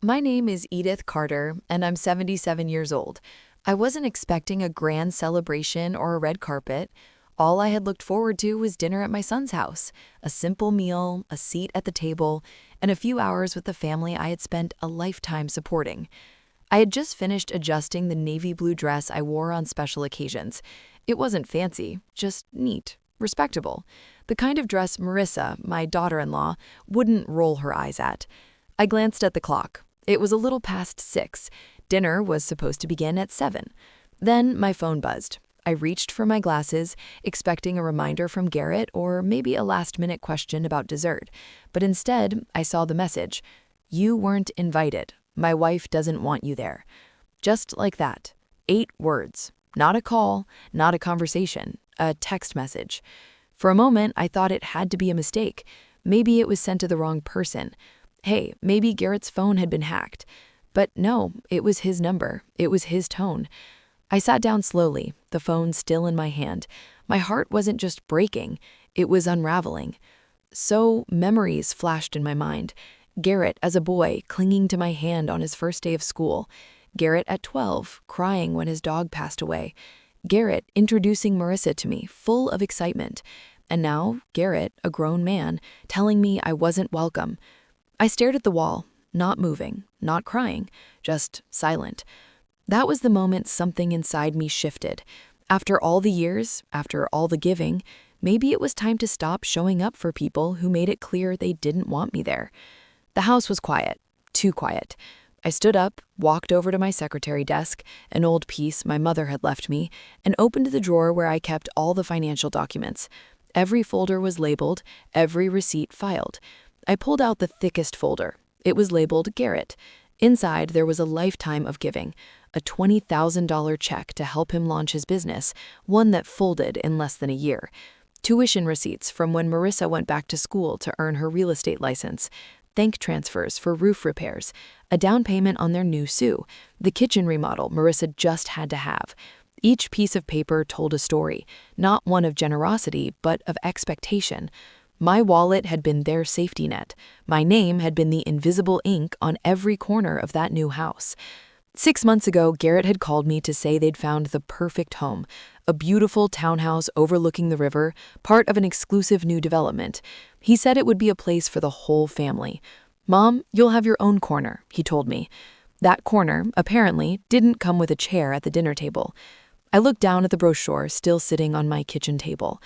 My name is Edith Carter, and I'm 77 years old. I wasn't expecting a grand celebration or a red carpet. All I had looked forward to was dinner at my son's house, a simple meal, a seat at the table, and a few hours with the family I had spent a lifetime supporting. I had just finished adjusting the navy blue dress I wore on special occasions. It wasn't fancy, just neat, respectable. The kind of dress Marissa, my daughter-in-law, wouldn't roll her eyes at. I glanced at the clock. It was a little past 6. Dinner was supposed to begin at 7. Then my phone buzzed. I reached for my glasses, expecting a reminder from Garrett or maybe a last-minute question about dessert. But instead, I saw the message. "You weren't invited. My wife doesn't want you there." Just like that. 8 words. Not a call, not a conversation, a text message. For a moment, I thought it had to be a mistake. Maybe it was sent to the wrong person. Hey, maybe Garrett's phone had been hacked. But no, it was his number. It was his tone. I sat down slowly, the phone still in my hand. My heart wasn't just breaking, it was unraveling. So memories flashed in my mind. Garrett as a boy, clinging to my hand on his first day of school. Garrett at 12, crying when his dog passed away. Garrett introducing Marissa to me, full of excitement. And now, Garrett, a grown man, telling me I wasn't welcome. I stared at the wall, not moving, not crying, just silent. That was the moment something inside me shifted. After all the years, after all the giving, maybe it was time to stop showing up for people who made it clear they didn't want me there. The house was quiet, too quiet. I stood up, walked over to my secretary desk, an old piece my mother had left me, and opened the drawer where I kept all the financial documents. Every folder was labeled, every receipt filed. I pulled out the thickest folder. It was labeled Garrett. Inside, there was a lifetime of giving, a $20,000 check to help him launch his business, one that folded in less than a year. Tuition receipts from when Marissa went back to school to earn her real estate license. Bank transfers for roof repairs, a down payment on their new Sue, the kitchen remodel Marissa just had to have. Each piece of paper told a story, not one of generosity, but of expectation. My wallet had been their safety net. My name had been the invisible ink on every corner of that new house. 6 months ago, Garrett had called me to say they'd found the perfect home, a beautiful townhouse overlooking the river, part of an exclusive new development. He said it would be a place for the whole family. "Mom, you'll have your own corner," he told me. That corner, apparently, didn't come with a chair at the dinner table. I looked down at the brochure still sitting on my kitchen table.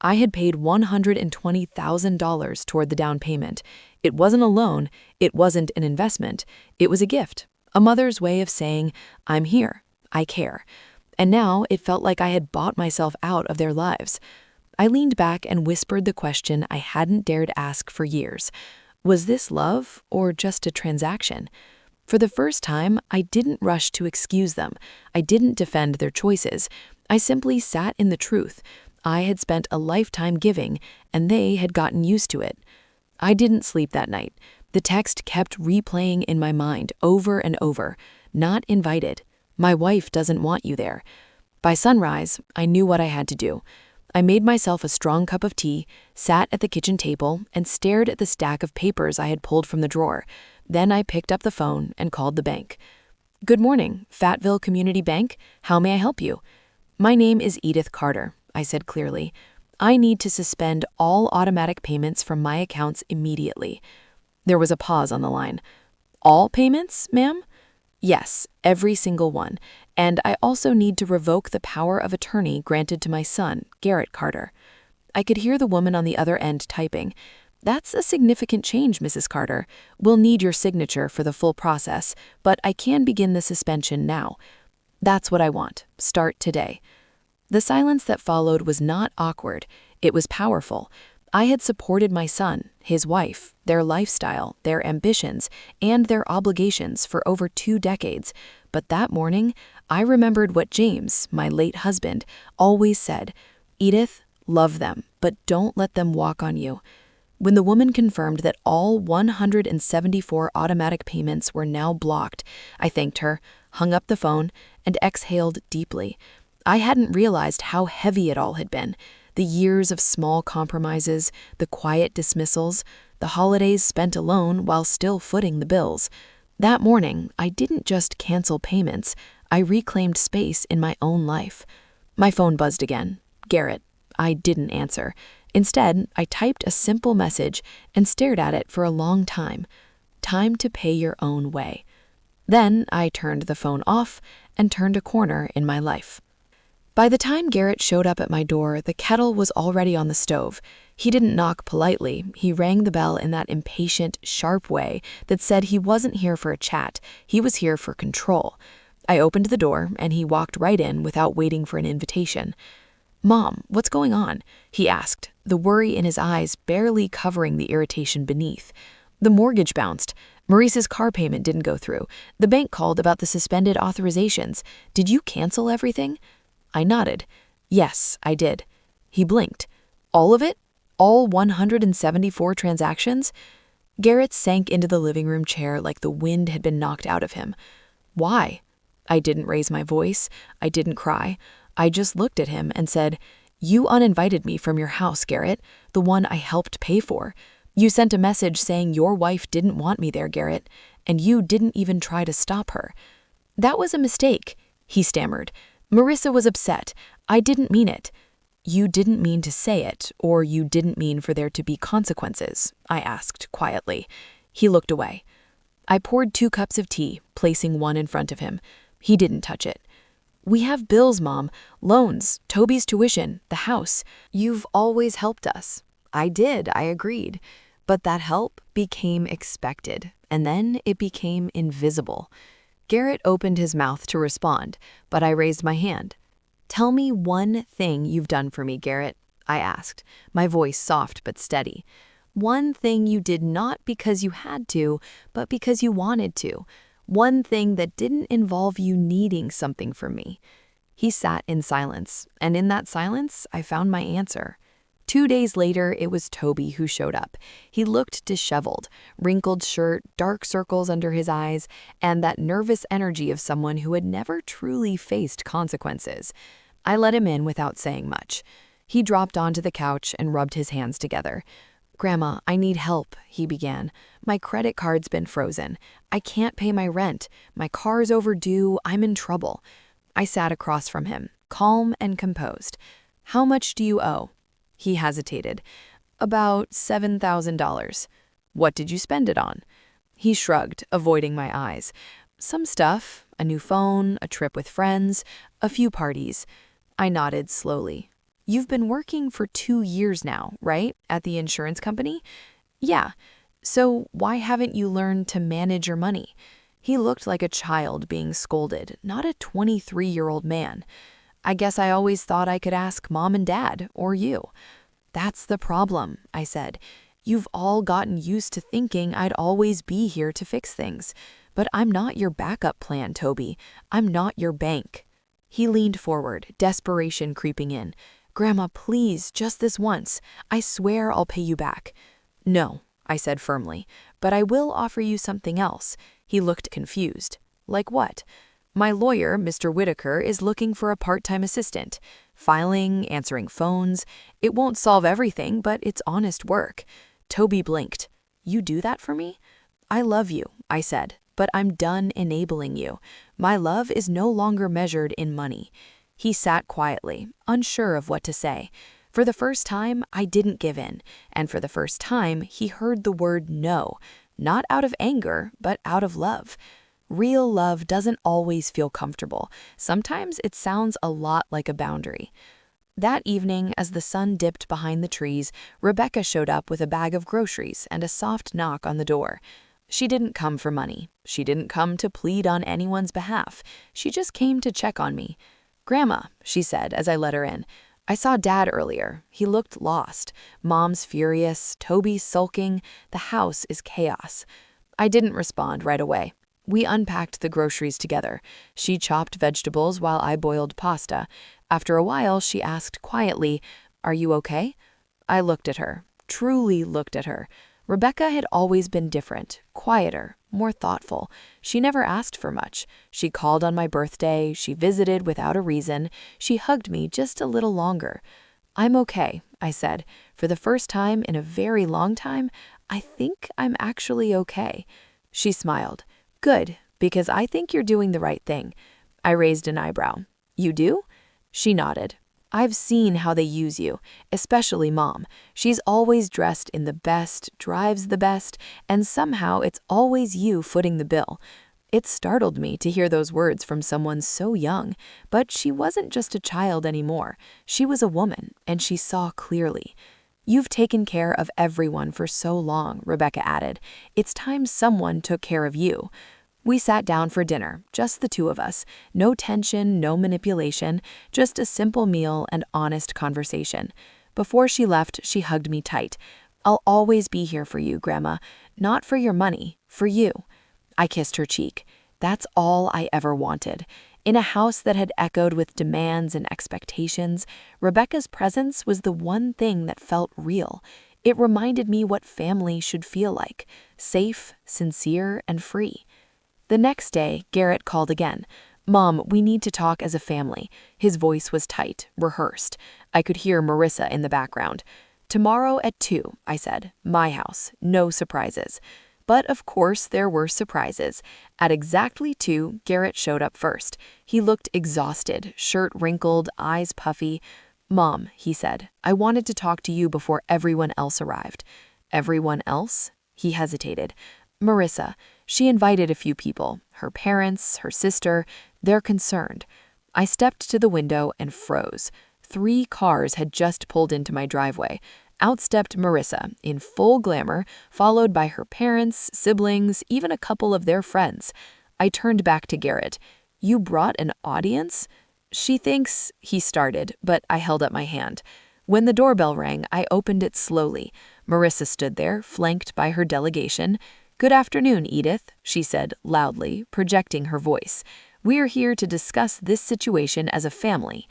I had paid $120,000 toward the down payment. It wasn't a loan, it wasn't an investment, it was a gift, a mother's way of saying, "I'm here, I care." And now it felt like I had bought myself out of their lives. I leaned back and whispered the question I hadn't dared ask for years. Was this love or just a transaction? For the first time, I didn't rush to excuse them. I didn't defend their choices. I simply sat in the truth. I had spent a lifetime giving, and they had gotten used to it. I didn't sleep that night. The text kept replaying in my mind over and over. Not invited. My wife doesn't want you there. By sunrise, I knew what I had to do. I made myself a strong cup of tea, sat at the kitchen table, and stared at the stack of papers I had pulled from the drawer. Then I picked up the phone and called the bank. "Good morning, Fayetteville Community Bank. How may I help you?" "My name is Edith Carter," I said clearly. "I need to suspend all automatic payments from my accounts immediately." There was a pause on the line. "All payments, ma'am?" "Yes, every single one. And I also need to revoke the power of attorney granted to my son, Garrett Carter." I could hear the woman on the other end typing. "That's a significant change, Mrs. Carter. We'll need your signature for the full process, but I can begin the suspension now." "That's what I want. Start today." The silence that followed was not awkward. It was powerful. I had supported my son, his wife, their lifestyle, their ambitions, and their obligations for over 2 decades. But that morning, I remembered what James, my late husband, always said, "Edith, love them, but don't let them walk on you." When the woman confirmed that all 174 automatic payments were now blocked, I thanked her, hung up the phone, and exhaled deeply. I hadn't realized how heavy it all had been. The years of small compromises, the quiet dismissals, the holidays spent alone while still footing the bills. That morning, I didn't just cancel payments, I reclaimed space in my own life. My phone buzzed again. Garrett. I didn't answer. Instead, I typed a simple message and stared at it for a long time. Time to pay your own way. Then I turned the phone off and turned a corner in my life. By the time Garrett showed up at my door, the kettle was already on the stove. He didn't knock politely. He rang the bell in that impatient, sharp way that said he wasn't here for a chat. He was here for control. I opened the door, and he walked right in without waiting for an invitation. "Mom, what's going on?" he asked, the worry in his eyes barely covering the irritation beneath. "The mortgage bounced. Marissa's car payment didn't go through. The bank called about the suspended authorizations. Did you cancel everything?" I nodded. "Yes, I did." He blinked. "All of it? All 174 transactions?" Garrett sank into the living room chair like the wind had been knocked out of him. "Why?" I didn't raise my voice. I didn't cry. I just looked at him and said, "You uninvited me from your house, Garrett, the one I helped pay for. You sent a message saying your wife didn't want me there, Garrett, and you didn't even try to stop her." "That was a mistake," he stammered. "Marissa was upset. I didn't mean it." "You didn't mean to say it, or you didn't mean for there to be consequences?" I asked quietly. He looked away. I poured 2 cups of tea, placing one in front of him. He didn't touch it. "We have bills, Mom. Loans, Toby's tuition, the house. You've always helped us." I did, I agreed. But that help became expected, and then it became invisible. Garrett opened his mouth to respond, but I raised my hand. "Tell me one thing you've done for me, Garrett," I asked, my voice soft but steady. "One thing you did not because you had to, but because you wanted to. One thing that didn't involve you needing something from me." He sat in silence, and in that silence, I found my answer. 2 days later, it was Toby who showed up. He looked disheveled, wrinkled shirt, dark circles under his eyes, and that nervous energy of someone who had never truly faced consequences. I let him in without saying much. He dropped onto the couch and rubbed his hands together. "Grandma, I need help," he began. "My credit card's been frozen. I can't pay my rent. My car's overdue. I'm in trouble." I sat across from him, calm and composed. "How much do you owe?" He hesitated. "About $7,000. "What did you spend it on?" He shrugged, avoiding my eyes. "Some stuff, a new phone, a trip with friends, a few parties." I nodded slowly. "You've been working for 2 years now, right? At the insurance company?" "Yeah. So why haven't you learned to manage your money?" He looked like a child being scolded, not a 23-year-old man. "I guess I always thought I could ask Mom and Dad, or you." "That's the problem," I said. "You've all gotten used to thinking I'd always be here to fix things. But I'm not your backup plan, Toby. I'm not your bank." He leaned forward, desperation creeping in. "Grandma, please, just this once. I swear I'll pay you back." "No," I said firmly, "but I will offer you something else." He looked confused. "Like what?" "My lawyer, Mr. Whitaker, is looking for a part-time assistant. Filing, answering phones. It won't solve everything, but it's honest work." Toby blinked. "You do that for me?" "I love you," I said, "but I'm done enabling you. My love is no longer measured in money." He sat quietly, unsure of what to say. For the first time, I didn't give in, and for the first time, he heard the word no, not out of anger, but out of love. Real love doesn't always feel comfortable. Sometimes it sounds a lot like a boundary. That evening, as the sun dipped behind the trees, Rebecca showed up with a bag of groceries and a soft knock on the door. She didn't come for money. She didn't come to plead on anyone's behalf. She just came to check on me. "Grandma," she said as I let her in, "I saw Dad earlier. He looked lost. Mom's furious, Toby's sulking. The house is chaos." I didn't respond right away. We unpacked the groceries together. She chopped vegetables while I boiled pasta. After a while, she asked quietly, "Are you okay?" I looked at her, truly looked at her. Rebecca had always been different, quieter, more thoughtful. She never asked for much. She called on my birthday. She visited without a reason. She hugged me just a little longer. "I'm okay," I said. "For the first time in a very long time, I think I'm actually okay." She smiled. Good, because I think you're doing the right thing. I raised an eyebrow. You do? She nodded. I've seen how they use you, especially Mom. She's always dressed in the best, drives the best, and somehow it's always you footing the bill. It startled me to hear those words from someone so young, but she wasn't just a child anymore. She was a woman, and she saw clearly. You've taken care of everyone for so long, Rebecca added. It's time someone took care of you. We sat down for dinner, just the two of us. No tension, no manipulation, just a simple meal and honest conversation. Before she left, she hugged me tight. I'll always be here for you, Grandma. Not for your money, for you. I kissed her cheek. That's all I ever wanted. In a house that had echoed with demands and expectations, Rebecca's presence was the one thing that felt real. It reminded me what family should feel like, safe, sincere, and free. The next day, Garrett called again. Mom, we need to talk as a family. His voice was tight, rehearsed. I could hear Marissa in the background. Tomorrow at 2, I said. My house. No surprises. But of course there were surprises. At exactly 2, Garrett showed up first. He looked exhausted, shirt wrinkled, eyes puffy. Mom, he said, I wanted to talk to you before everyone else arrived. Everyone else? He hesitated. Marissa. She invited a few people, her parents, her sister. They're concerned. I stepped to the window and froze. 3 cars had just pulled into my driveway. Out stepped Marissa, in full glamour, followed by her parents, siblings, even a couple of their friends. I turned back to Garrett. You brought an audience? She thinks, he started, but I held up my hand. When the doorbell rang, I opened it slowly. Marissa stood there, flanked by her delegation. Good afternoon, Edith, she said loudly, projecting her voice. We're here to discuss this situation as a family.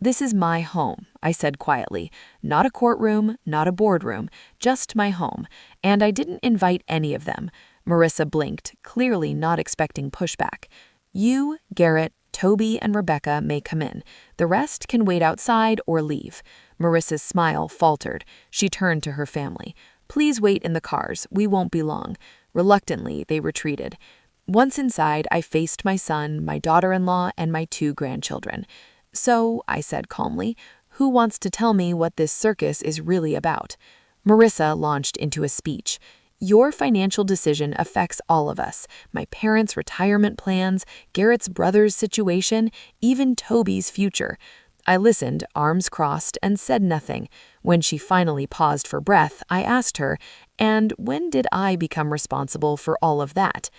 This is my home, I said quietly. Not a courtroom, not a boardroom, just my home. And I didn't invite any of them. Marissa blinked, clearly not expecting pushback. You, Garrett, Toby, and Rebecca may come in. The rest can wait outside or leave. Marissa's smile faltered. She turned to her family. Please wait in the cars. We won't be long. Reluctantly, they retreated. Once inside, I faced my son, my daughter-in-law, and my 2 grandchildren. So, I said calmly, who wants to tell me what this circus is really about? Marissa launched into a speech. Your financial decision affects all of us. My parents' retirement plans, Garrett's brother's situation, even Toby's future. I listened, arms crossed, and said nothing. When she finally paused for breath, I asked her, and when did I become responsible for all of that?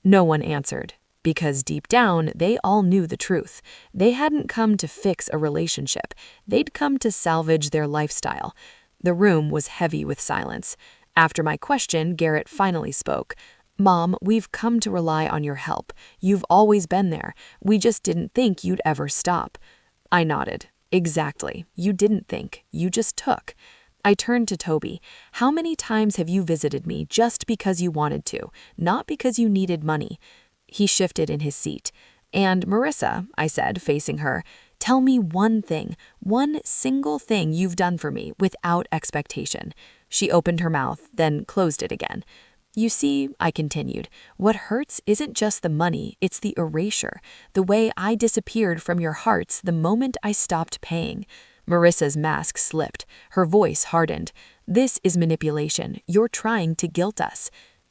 No one answered, because deep down, they all knew the truth. They hadn't come to fix a relationship. They'd come to salvage their lifestyle. The room was heavy with silence. After my question, Garrett finally spoke. Mom, we've come to rely on your help. You've always been there. We just didn't think you'd ever stop. I nodded. Exactly. You didn't think. You just took. I turned to Toby. How many times have you visited me just because you wanted to, not because you needed money? He shifted in his seat. And Marissa, I said, facing her, tell me one thing, one single thing you've done for me without expectation. She opened her mouth, then closed it again. You see, I continued, what hurts isn't just the money, it's the erasure, the way I disappeared from your hearts the moment I stopped paying. Marissa's mask slipped, her voice hardened. This is manipulation. You're trying to guilt us.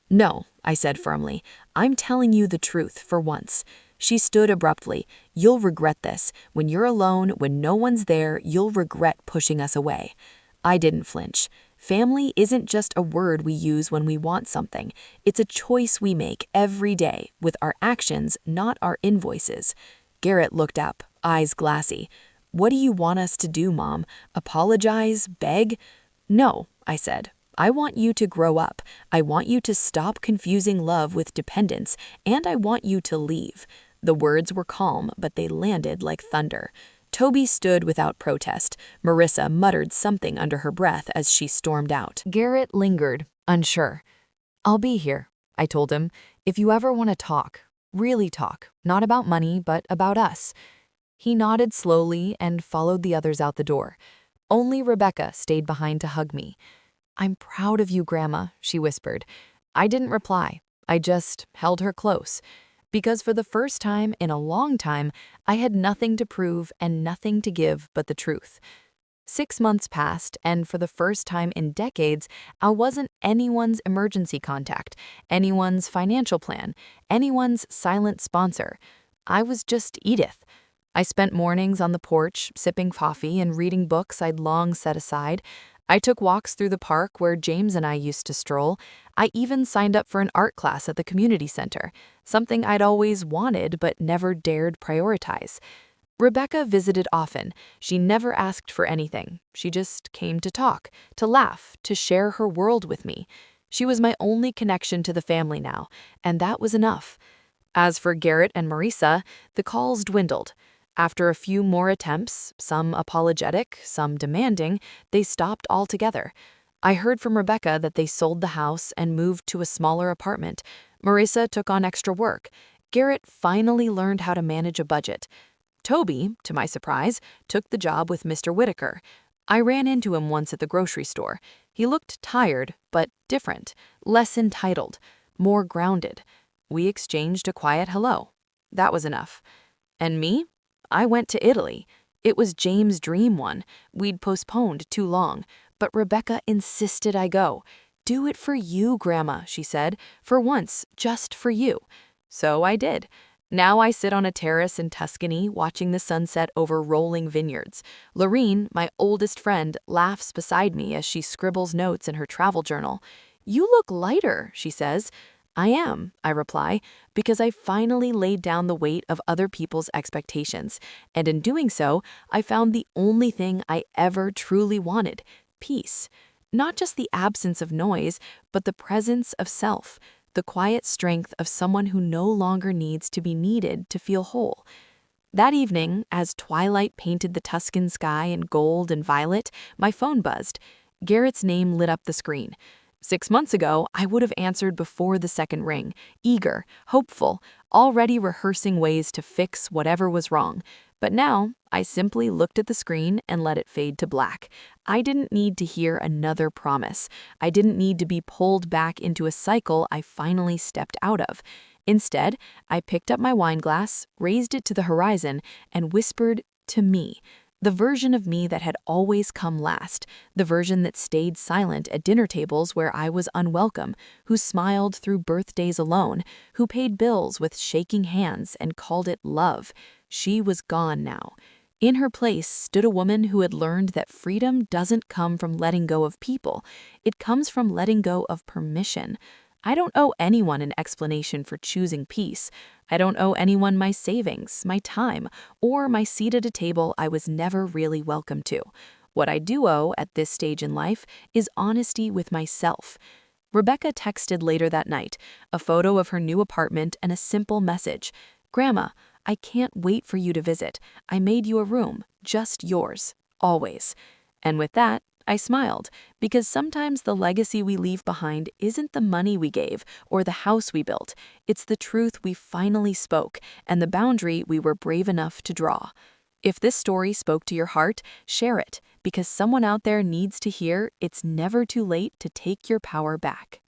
No, I said firmly. I'm telling you the truth for once. She stood abruptly. You'll regret this. When you're alone, when no one's there, you'll regret pushing us away. I didn't flinch. Family isn't just a word we use when we want something. It's a choice we make every day with our actions, not our invoices. Garrett looked up, eyes glassy. What do you want us to do, Mom? Apologize? Beg? No, I said. I want you to grow up. I want you to stop confusing love with dependence, and I want you to leave. The words were calm, but they landed like thunder. Toby stood without protest. Marissa muttered something under her breath as she stormed out. Garrett lingered, unsure. I'll be here, I told him, if you ever want to talk. Really talk. Not about money, but about us. He nodded slowly and followed the others out the door. Only Rebecca stayed behind to hug me. I'm proud of you, Grandma, she whispered. I didn't reply. I just held her close. Because for the first time in a long time, I had nothing to prove and nothing to give but the truth. 6 months passed, and for the first time in decades, I wasn't anyone's emergency contact, anyone's financial plan, anyone's silent sponsor. I was just Edith. I spent mornings on the porch, sipping coffee and reading books I'd long set aside. I took walks through the park where James and I used to stroll. I even signed up for an art class at the community center, something I'd always wanted but never dared prioritize. Rebecca visited often. She never asked for anything. She just came to talk, to laugh, to share her world with me. She was my only connection to the family now, and that was enough. As for Garrett and Marissa, the calls dwindled. After a few more attempts, some apologetic, some demanding, they stopped altogether. I heard from Rebecca that they sold the house and moved to a smaller apartment. Marissa took on extra work. Garrett finally learned how to manage a budget. Toby, to my surprise, took the job with Mr. Whitaker. I ran into him once at the grocery store. He looked tired, but different, less entitled, more grounded. We exchanged a quiet hello. That was enough. And me? I went to Italy. It was James' dream one. We'd postponed too long, but Rebecca insisted I go. "Do it for you, Grandma," she said. "For once, just for you." So I did. Now I sit on a terrace in Tuscany watching the sunset over rolling vineyards. Lorene, my oldest friend, laughs beside me as she scribbles notes in her travel journal. "You look lighter," she says. "I am," I reply, because I finally laid down the weight of other people's expectations. And in doing so, I found the only thing I ever truly wanted: peace. Not just the absence of noise, but the presence of self. The quiet strength of someone who no longer needs to be needed to feel whole. That evening, as twilight painted the Tuscan sky in gold and violet, my phone buzzed. Garrett's name lit up the screen. 6 months ago, I would have answered before the second ring, eager, hopeful, already rehearsing ways to fix whatever was wrong. But now, I simply looked at the screen and let it fade to black. I didn't need to hear another promise. I didn't need to be pulled back into a cycle I finally stepped out of. Instead, I picked up my wine glass, raised it to the horizon, and whispered to me. The version of me that had always come last, the version that stayed silent at dinner tables where I was unwelcome, who smiled through birthdays alone, who paid bills with shaking hands and called it love. She was gone now. In her place stood a woman who had learned that freedom doesn't come from letting go of people. It comes from letting go of permission. I don't owe anyone an explanation for choosing peace. I don't owe anyone my savings, my time, or my seat at a table I was never really welcome to. What I do owe at this stage in life is honesty with myself. Rebecca texted later that night, a photo of her new apartment and a simple message. "Grandma, I can't wait for you to visit. I made you a room, just yours, always." And with that, I smiled, because sometimes the legacy we leave behind isn't the money we gave or the house we built. It's the truth we finally spoke and the boundary we were brave enough to draw. If this story spoke to your heart, share it, because someone out there needs to hear it's never too late to take your power back.